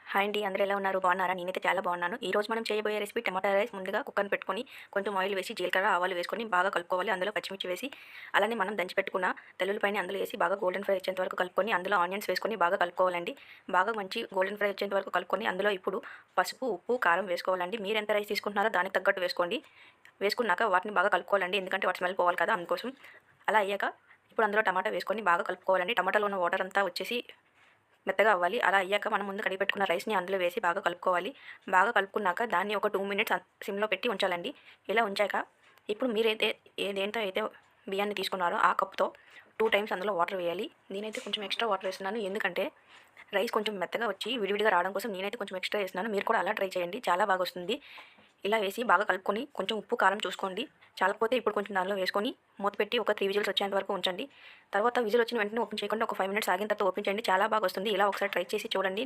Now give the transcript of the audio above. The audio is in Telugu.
హాయ్ అండి. అందరూ ఎలా ఉన్నారు? బాగున్నారా? నేనైతే చాలా బాగున్నాను. ఈరోజు మనం చేయబోయే రెసిపీ టమాటా రైస్. ముందుగా కుక్కర్‌ని పెట్టుకొని కొంచెం ఆయిల్ వేసి, జీలకర్ర, ఆవాలు వేసుకొని బాగా కలుపుకోవాలి. అందులో పచ్చిమిర్చి వేసి, అలానే మనం దంచి పెట్టుకున్న తెల్లుల్లిపాయని అందులో వేసి బాగా గోల్డెన్ ఫ్రై వచ్చేంత వరకు కలుపుకొని, అందులో ఆనియన్స్ వేసుకొని బాగా కలుపుకోవాలండి. బాగా మంచి గోల్డెన్ ఫ్రై వచ్చేంత వరకు కలుపుకొని, అందులో ఇప్పుడు పసుపు, ఉప్పు, కారం వేసుకోవాలండి. మీరు ఎంత రైస్ తీసుకుంటున్నారో దానికి తగ్గట్టు వేసుకోండి. వేసుకున్నాక వాటిని బాగా కలుపుకోవాలండి. ఎందుకంటే వాటి స్మెల్ పోవాలి కదా అందుకోసం. అలా అయ్యాక ఇప్పుడు అందులో టమాటా వేసుకొని బాగా కలుపుకోవాలండి. టమాటాలో ఉన్న వాటర్ అంతా వచ్చేసి మెత్తగా అవ్వాలి. అలా అయ్యాక మనం ముందు కడిగి పెట్టుకున్న రైస్‌ని అందులో వేసి బాగా కలుపుకోవాలి. బాగా కలుపుకున్నాక దాన్ని ఒక 2 మినిట్స్ సిమ్‌లో పెట్టి ఉంచాలండి. ఇలా ఉంచాక ఇప్పుడు మీరైతే దేంతో అయితే బియ్యాన్ని తీసుకున్నారో ఆ కప్‌తో 2 టైమ్స్ అందులో వాటర్ వేయాలి. నేనైతే కొంచెం ఎక్స్‌ట్రా వాటర్ వేస్తున్నాను. ఎందుకంటే రైస్ కొంచెం మెత్తగా వచ్చి విడివిడిగా రావడం కోసం నేనైతే కొంచెం ఎక్స్‌ట్రా వేస్తున్నాను. మీరు కూడా అలా ట్రై చేయండి. చాలా బాగా వస్తుంది. ఇలా వేసి బాగా కలుపుకొని కొంచెం ఉప్పు, కారం చూసుకోండి. చాలకపోతే ఇప్పుడు కొంచెం దానిలో వేసుకొని మూత పెట్టి ఒక 3 విజిల్స్ వచ్చేంత వరకు ఉంచండి. తర్వాత విజిల్ వచ్చిన వెంటనే ఓపెన్ చేయకుండా ఒక 5 మినిట్స్ ఆగిన తర్వాత ఓపెన్ చేయండి. చాలా బాగా వస్తుంది. ఇలా ఒకసారి ట్రై చేసి చూడండి.